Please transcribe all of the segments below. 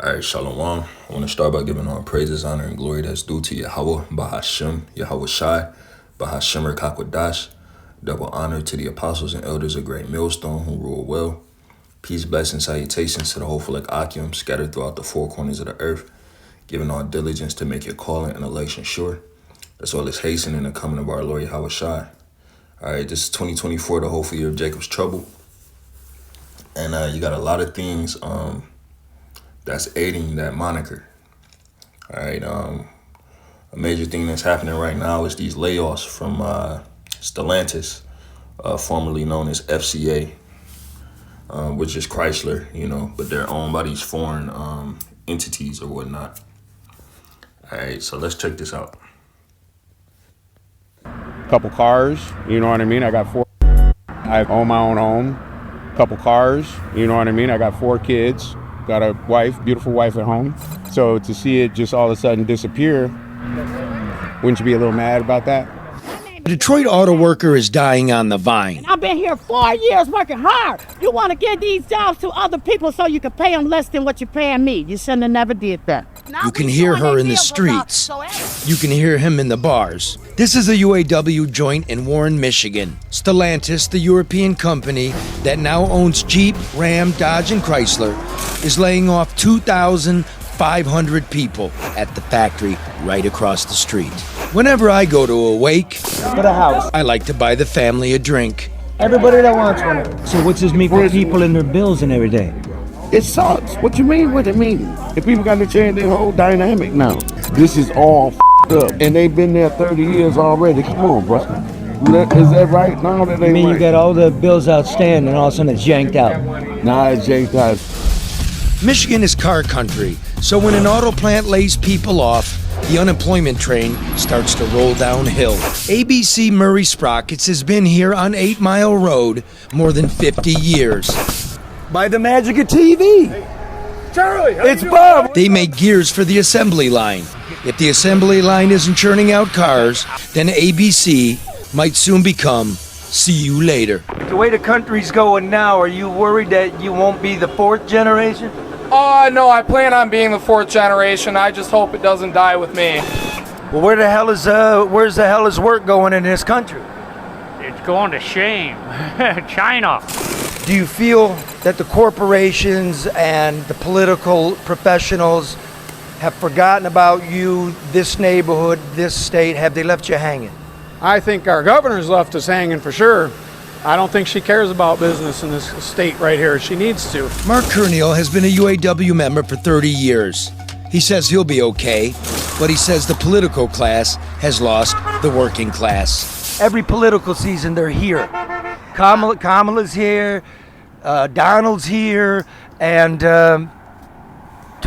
All right, Shalom. I want to start by giving all praises, honor, and glory that's due to Yahweh, Bahashem, Yahweh Shai, Bahashem Rekakwadash. Double honor to the apostles and elders of Great Millstone who rule well. Peace, blessings, salutations to the hopeful like Akim scattered throughout the four corners of the earth, giving all diligence to make your calling and election sure, as well as hastening the coming of our Lord Yahweh Shai. All right, this is 2024, the hopeful year of Jacob's trouble. And you got a lot of things that's aiding that moniker. All right, a major thing that's happening right now is these layoffs from Stellantis, formerly known as FCA, which is Chrysler, but they're owned by these foreign entities or whatnot. All right, so let's check this out. Couple cars, you know what I mean? I got four. I own my own home. Couple cars, you know what I mean? I got 4 kids. Got a wife, beautiful wife at home. So to see it just all of a sudden disappear, wouldn't you be a little mad about that? A Detroit auto worker is dying on the vine. I've been here 4 years working hard. You want to give these jobs to other people so you can pay them less than what you're paying me. You shouldn't have never did that. You can hear her in the streets. You can hear him in the bars. This is a UAW joint in Warren, Michigan. Stellantis, the European company that now owns Jeep, Ram, Dodge, and Chrysler, is laying off 2,500 people at the factory right across the street. Whenever I go to a wake, I like to buy the family a drink. Everybody that wants one. So what's this mean for people and their bills and everything? It sucks. What you mean? What it mean? If people got to change their whole dynamic now. This is all up, and they've been there 30 years already. Come on, bro. Is that right? No, that ain't I mean, right. you got all the bills outstanding, and all of a sudden it's yanked out. Nah, it's yanked out. Michigan is car country, so when an auto plant lays people off, the unemployment train starts to roll downhill. ABC Murray Sprockets has been here on 8 Mile Road more than 50 years. By the magic of TV. Charlie, it's Bob. They make gears for the assembly line. If the assembly line isn't churning out cars, then ABC might soon become see you later. The way the country's going now, are you worried that you won't be the 4th generation? No, I plan on being the 4th generation. I just hope it doesn't die with me. Well, where's the hell is work going in this country? It's going to shame. China. Do you feel that the corporations and the political professionals have forgotten about you, this neighborhood, this state? Have they left you hanging? I think our governor's left us hanging for sure. I don't think she cares about business in this state right here. She needs to. Mark Kerniel has been a UAW member for 30 years. He says he'll be okay, but he says the political class has lost the working class. Every political season, they're here. Kamala's here, Donald's here, and 2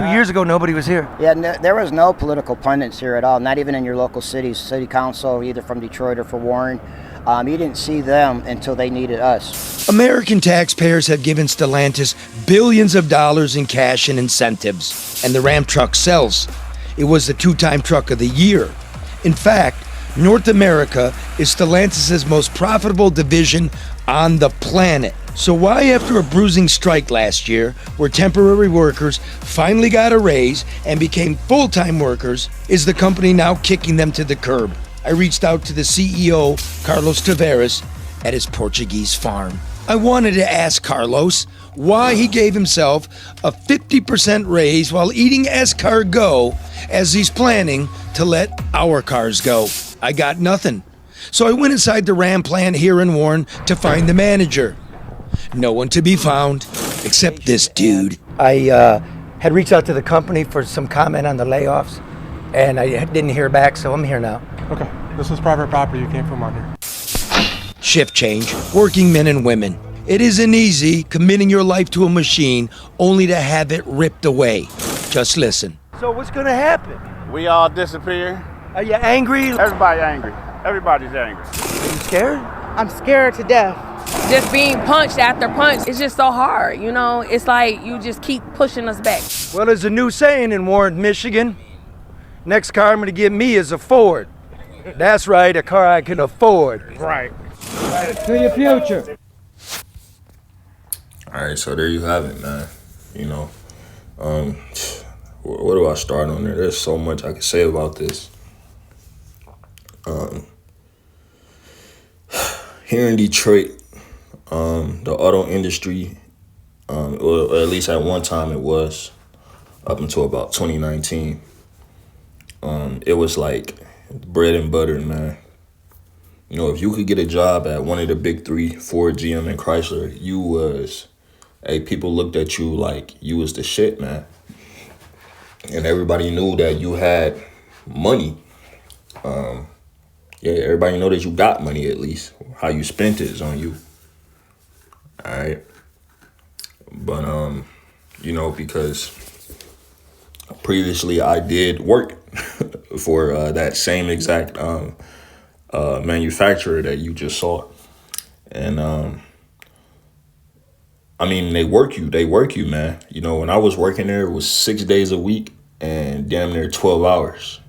years ago, nobody was here. Yeah, there was no political pundits here at all, not even in your local cities, city council, either from Detroit or for Warren. You didn't see them until they needed us. American taxpayers have given Stellantis billions of dollars in cash and incentives, and the Ram truck sells. It was the 2-time truck of the year. In fact, North America is Stellantis' most profitable division on the planet. So why, after a bruising strike last year, where temporary workers finally got a raise and became full-time workers, is the company now kicking them to the curb? I reached out to the CEO, Carlos Tavares, at his Portuguese farm. I wanted to ask Carlos why he gave himself a 50% raise while eating escargot as he's planning to let our cars go. I got nothing. So I went inside the Ram plant here in Warren to find the manager. No one to be found except this dude. I had reached out to the company for some comment on the layoffs, and I didn't hear back, so I'm here now. Okay, this is private property. You can't film on here. Shift change, working men and women. It isn't easy committing your life to a machine only to have it ripped away. Just listen. So what's gonna happen? We all disappear. Are you angry? Everybody angry. Everybody's angry. Are you scared? I'm scared to death. Just being punched after punch, it's just so hard, It's like you just keep pushing us back. Well, there's a new saying in Warren, Michigan. Next car I'm gonna get me is a Ford. That's right, a car I can afford. Right. To your future. All right, so there you have it, man. where do I start on there? There's so much I could say about this. Here in Detroit, the auto industry, or at least at one time it was, up until about 2019, it was like bread and butter, man. You know, if you could get a job at one of the big three, Ford, GM, and Chrysler, you was, hey, people looked at you like you was the shit, man. And everybody knew that you had money. Yeah, everybody know that you got money, at least. How you spent it is on you. All right. But, you know, because previously I did work for that same exact manufacturer that you just saw. And, I mean, they work you, man. You know, when I was working there, it was 6 days a week and damn near 12 hours.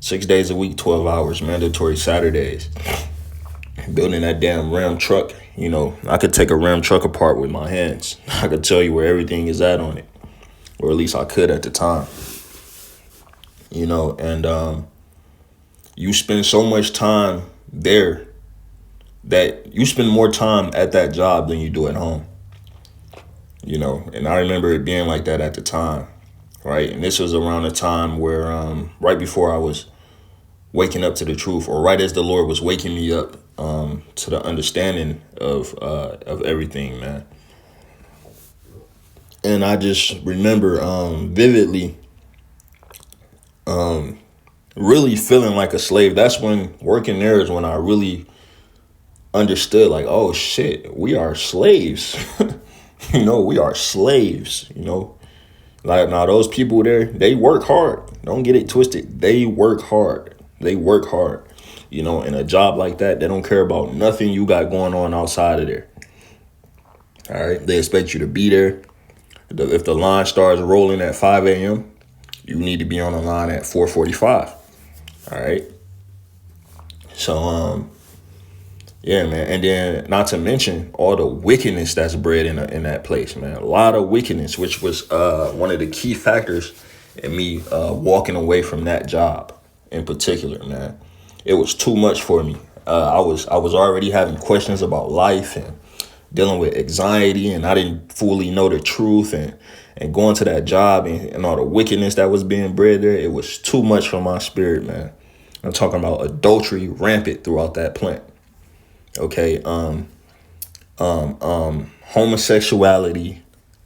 6 days a week, 12 hours, mandatory Saturdays. Building that damn Ram truck, you know, I could take a Ram truck apart with my hands. I could tell you where everything is at on it. Or at least I could at the time. You know, and you spend so much time there that you spend more time at that job than you do at home. You know, and I remember it being like that at the time, right? And this was around a time where right before I was waking up to the truth, or right as the Lord was waking me up to the understanding of everything, man. And I just remember vividly really feeling like a slave. That's when working there is when I really understood, like, oh shit, we are slaves. You know, we are slaves, you know. Like, now those people there, they work hard. Don't get it twisted. They work hard. They work hard. You know, in a job like that, they don't care about nothing you got going on outside of there. All right. They expect you to be there. If the line starts rolling at 5 a.m., you need to be on the line at 4:45. All right. So, yeah, man. And then not to mention all the wickedness that's bred in that place, man. A lot of wickedness, which was one of the key factors in me walking away from that job in particular, man. It was too much for me. I was already having questions about life and dealing with anxiety, and I didn't fully know the truth, and going to that job and all the wickedness that was being bred there, it was too much for my spirit, man. I'm talking about adultery rampant throughout that plant. Okay, homosexuality,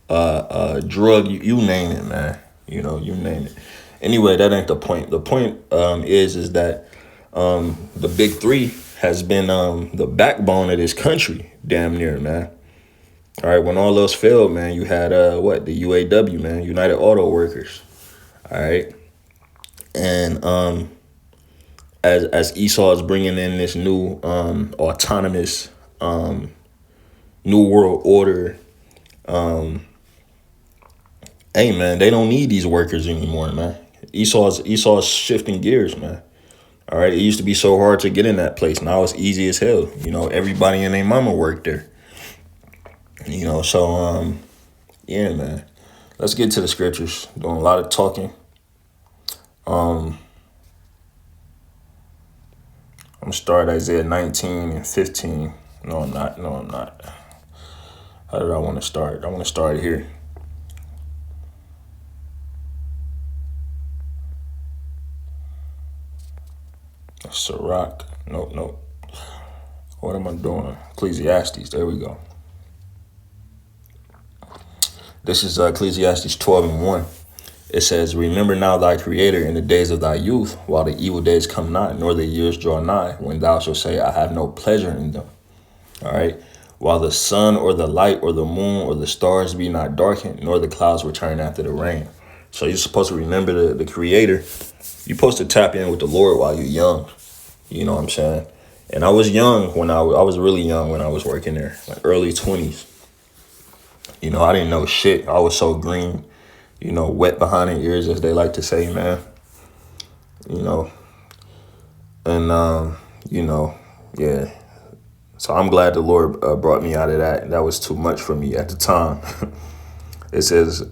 drug, you name it, man. You know, you name it. Anyway, that ain't the point. The point is that the big three has been the backbone of this country, damn near, man. All right, when all else failed, man, you had the UAW, man, United Auto Workers. All right, and as Esau is bringing in this new autonomous new world order, hey man, they don't need these workers anymore, man. Esau's shifting gears, man. All right, it used to be so hard to get in that place. Now it's easy as hell. You know, everybody and their mama worked there. You know, so yeah, man. Let's get to the scriptures. Doing a lot of talking. I'm gonna start Isaiah 19 and 15. No, I'm not. How did I want to start? I want to start here. Sirach. Nope. What am I doing? Ecclesiastes. There we go. This is Ecclesiastes 12:1. It says, "Remember now thy Creator in the days of thy youth, while the evil days come not, nor the years draw nigh, when thou shalt say, I have no pleasure in them." All right. "While the sun or the light or the moon or the stars be not darkened, nor the clouds return after the rain." So you're supposed to remember the Creator. You're supposed to tap in with the Lord while you're young. You know what I'm saying? And I was young when I was really young when I was working there, like early 20s. You know, I didn't know shit. I was so green, you know, wet behind the ears, as they like to say, man. You know, and, you know, yeah. So I'm glad the Lord brought me out of that. That was too much for me at the time. It says,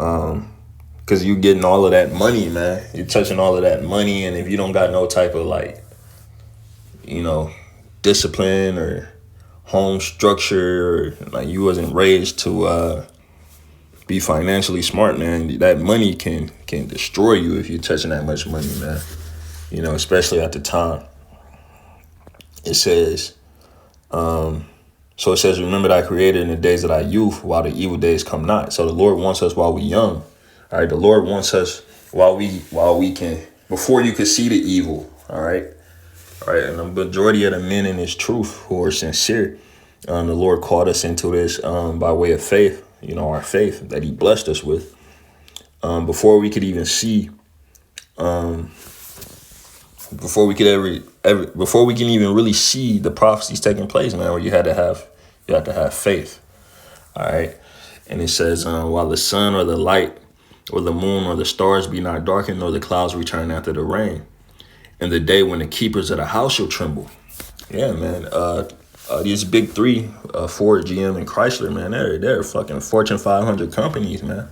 Because you getting all of that money, man. You're touching all of that money, and if you don't got no type of like, discipline or home structure, or like you wasn't raised to be financially smart, man, that money can destroy you if you're touching that much money, man. Especially at the time. It says, so it says, remember that I created in the days of thy youth, while the evil days come not. So the Lord wants us while we young. All right, the Lord wants us while we can, before you could see the evil. All right, and the majority of the men in this truth who are sincere, the Lord called us into this by way of faith. Our faith that He blessed us with. Before we could even see, before we can even really see the prophecies taking place, man, where you had to have faith. All right, and it says, while the sun or the light or the moon or the stars be not darkened, nor the clouds return after the rain, and the day when the keepers of the house shall tremble. Yeah, man. These big three, Ford, GM, and Chrysler, man, they're fucking Fortune 500 companies, man.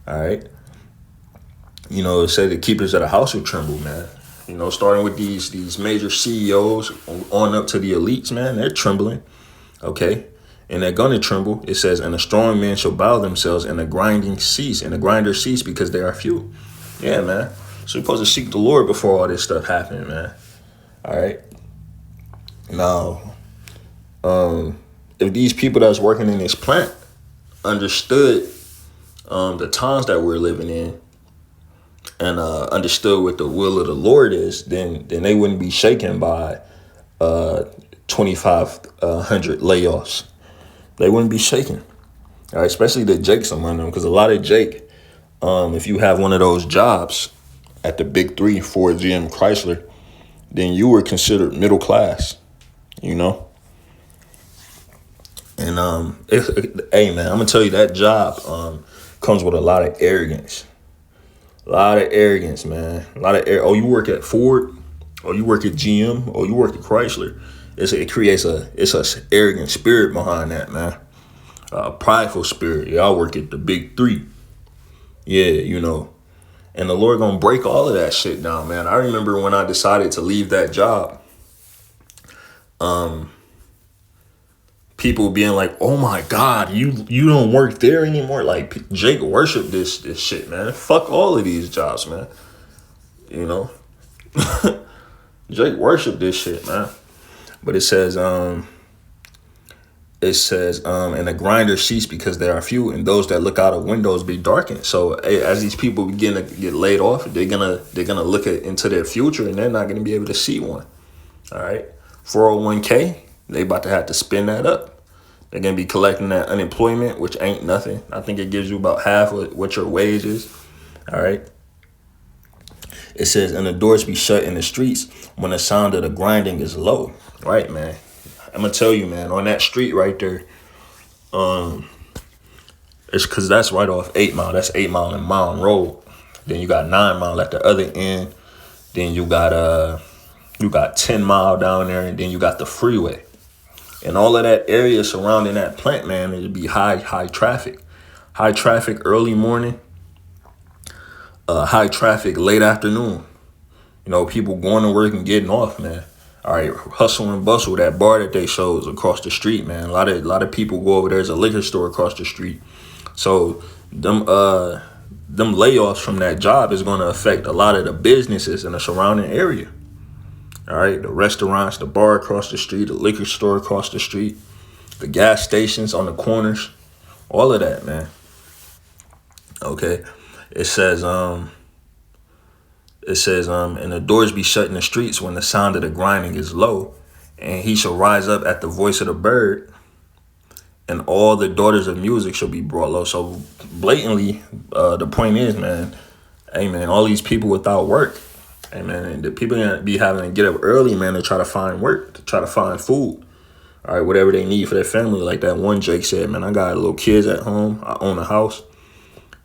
All right. It said the keepers of the house will tremble, man. Starting with these major CEOs on up to the elites, man, they're trembling. Okay. And they're gonna tremble. It says, and the strong men shall bow themselves, and the grinders cease because they are few. Yeah, man. So you're supposed to seek the Lord before all this stuff happened, man. All right. Now, if these people that's working in this plant understood the times that we're living in, and understood what the will of the Lord is, then they wouldn't be shaken by 2,500 layoffs. They wouldn't be shaken. All right, especially the Jakes among them, because a lot of Jake, if you have one of those jobs at the big three, Ford, GM, Chrysler, then you were considered middle class, And hey, man, I'm gonna tell you that job comes with a lot of arrogance. A lot of arrogance, man. Oh, you work at Ford? Or you work at GM? Or you work at Chrysler? It creates it's a arrogant spirit behind that, man. Prideful spirit. Yeah, I work at the big three. Yeah, And the Lord gonna break all of that shit down, man. I remember when I decided to leave that job. People being like, "Oh my God, you don't work there anymore." Like Jake worshiped this shit, man. Fuck all of these jobs, man. Jake worshiped this shit, man. But it says, and the grinders cease because there are few, and those that look out of windows be darkened. So as these people begin to get laid off, they're gonna look into their future, and they're not gonna be able to see one. All right, 401k, they about to have to spin that up. They're going to be collecting that unemployment, which ain't nothing. I think it gives you about half of what your wage is. All right. It says, and the doors be shut in the streets when the sound of the grinding is low. Right, man. I'm going to tell you, man, on that street right there, it's because that's right off 8 Mile. That's 8 Mile and Mountain Road. Then you got 9 Mile at the other end. Then you got 10 Mile down there, and then you got the freeway. And all of that area surrounding that plant, man, it'd be high traffic. High traffic early morning. High traffic late afternoon. People going to work and getting off, man. All right, hustle and bustle. That bar that they show is across the street, man. A lot of people go over there. There's a liquor store across the street. So them layoffs from that job is going to affect a lot of the businesses in the surrounding area. All right, the restaurants, the bar across the street, the liquor store across the street, the gas stations on the corners, all of that, man. Okay, it says, and the doors be shut in the streets when the sound of the grinding is low, and he shall rise up at the voice of the bird, and all the daughters of music shall be brought low. So blatantly, the point is, man, hey, man, all these people without work. Hey, man, the people gonna be having to get up early, man, to try to find work, to try to find food. All right, whatever they need for their family. Like that one Jake said, man, I got little kids at home. I own a house.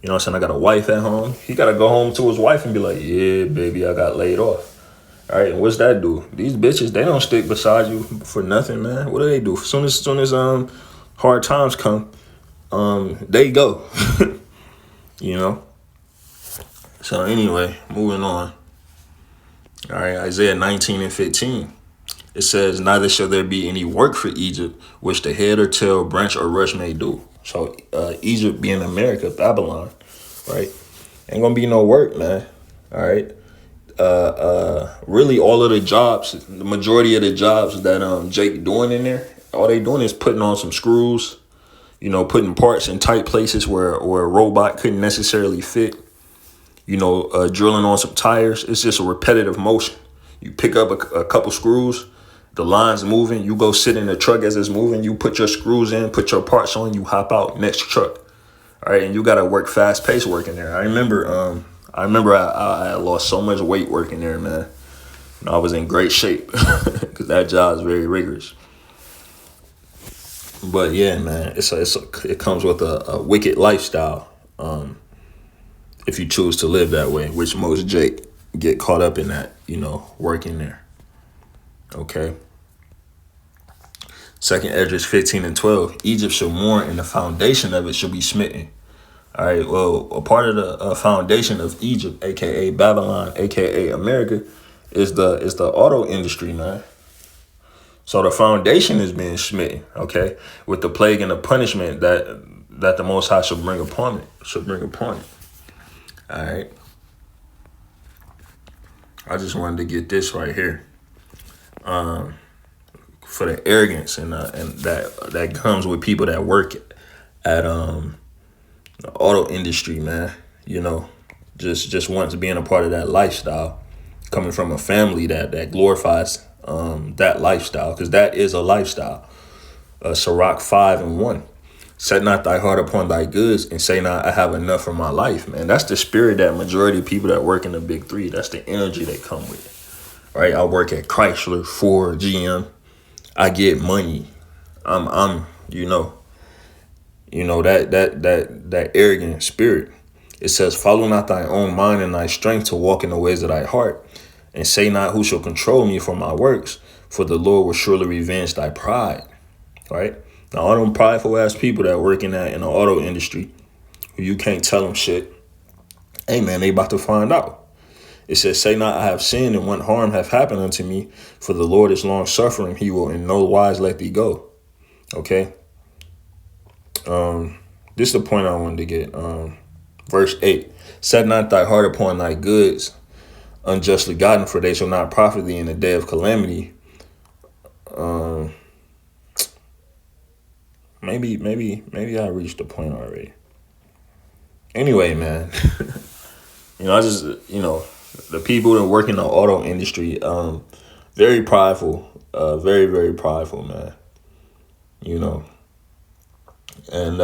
You know what I'm saying? I got a wife at home. He got to go home to his wife and be like, yeah, baby, I got laid off. All right, and what's that do? These bitches, they don't stick beside you for nothing, man. What do they do? As soon as hard times come, they go. So anyway, moving on. All right, Isaiah 19:15. It says, neither shall there be any work for Egypt, which the head or tail, branch or rush may do. So Egypt being America, Babylon, right? Ain't gonna be no work, man. All right. Really all of the jobs, the majority of the jobs that Jake doing in there, all they doing is putting on some screws, putting parts in tight places where a robot couldn't necessarily fit, drilling on some tires. It's just a repetitive motion. You pick up a couple screws, the line's moving, you go sit in the truck as it's moving, you put your screws in, put your parts on, you hop out, next truck. All right, and you gotta work fast-paced work in there. I remember I lost so much weight working there, man. I was in great shape because that job is very rigorous. But yeah, man, it comes with a wicked lifestyle if you choose to live that way, which most Jake get caught up in that, working there. Okay. 2nd Esdras 15:12. Egypt shall mourn, and the foundation of it shall be smitten. All right. Well, a part of the foundation of Egypt, aka Babylon, aka America, is the auto industry, man. So the foundation is being smitten. Okay, with the plague and the punishment that the Most High shall bring upon it. All right. I just wanted to get this right here. For the arrogance and that comes with people that work at the auto industry, man. Just wants being a part of that lifestyle, coming from a family that glorifies that lifestyle, because that is a lifestyle. Sirach 5:1. Set not thy heart upon thy goods, and say not, I have enough for my life, man. That's the spirit that majority of people that work in the big three, that's the energy they come with. Right? I work at Chrysler, Ford, GM. I get money. I'm that arrogant spirit. It says, follow not thy own mind and thy strength to walk in the ways of thy heart, and say not, who shall control me for my works, for the Lord will surely revenge thy pride. Right? Now, all them prideful ass people that work in the auto industry, who you can't tell them shit, hey man, they about to find out. It says, say not, I have sinned, and what harm hath happened unto me, for the Lord is long suffering, he will in no wise let thee go. Okay. This is the point I wanted to get. Verse 8. Set not thy heart upon thy goods, unjustly gotten, for they shall not profit thee in the day of calamity. Maybe I reached the point already. Anyway, man. The people that work in the auto industry, very prideful, very, very prideful, man. And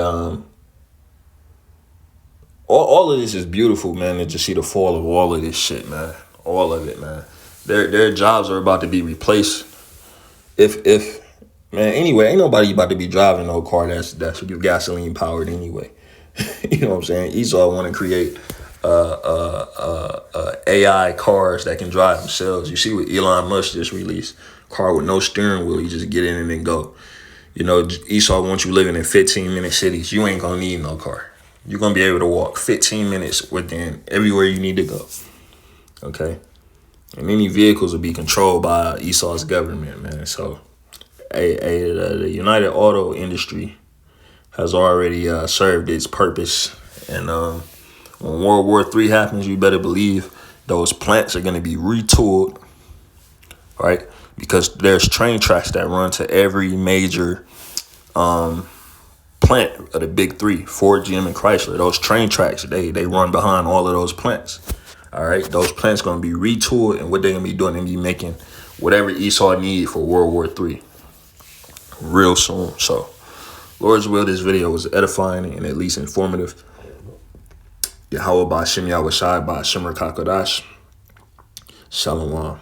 all of this is beautiful, man, to just see the fall of all of this shit, man. All of it, man. Their jobs are about to be replaced. Man, anyway, ain't nobody about to be driving no car that's gasoline powered anyway. You know what I'm saying? Esau want to create AI cars that can drive themselves. You see what Elon Musk just released? Car with no steering wheel. You just get in and then go. Esau wants you living in 15-minute cities. You ain't gonna need no car. You're gonna be able to walk 15 minutes within everywhere you need to go. Okay? And any vehicles will be controlled by Esau's government, man. So the United Auto Industry has already served its purpose. And when World War III happens, you better believe those plants are going to be retooled, right? Because there's train tracks that run to every major plant of the big three, Ford, GM, and Chrysler. Those train tracks, they run behind all of those plants. All right, those plants going to be retooled, and what they're going to be doing, they're going to be making whatever Esau need for World War III real soon. So, Lord's will, this video was edifying and at least informative. Yahweh Ba'Shem Yahweh Shai Ba'Shem Rakakadash. Shalom.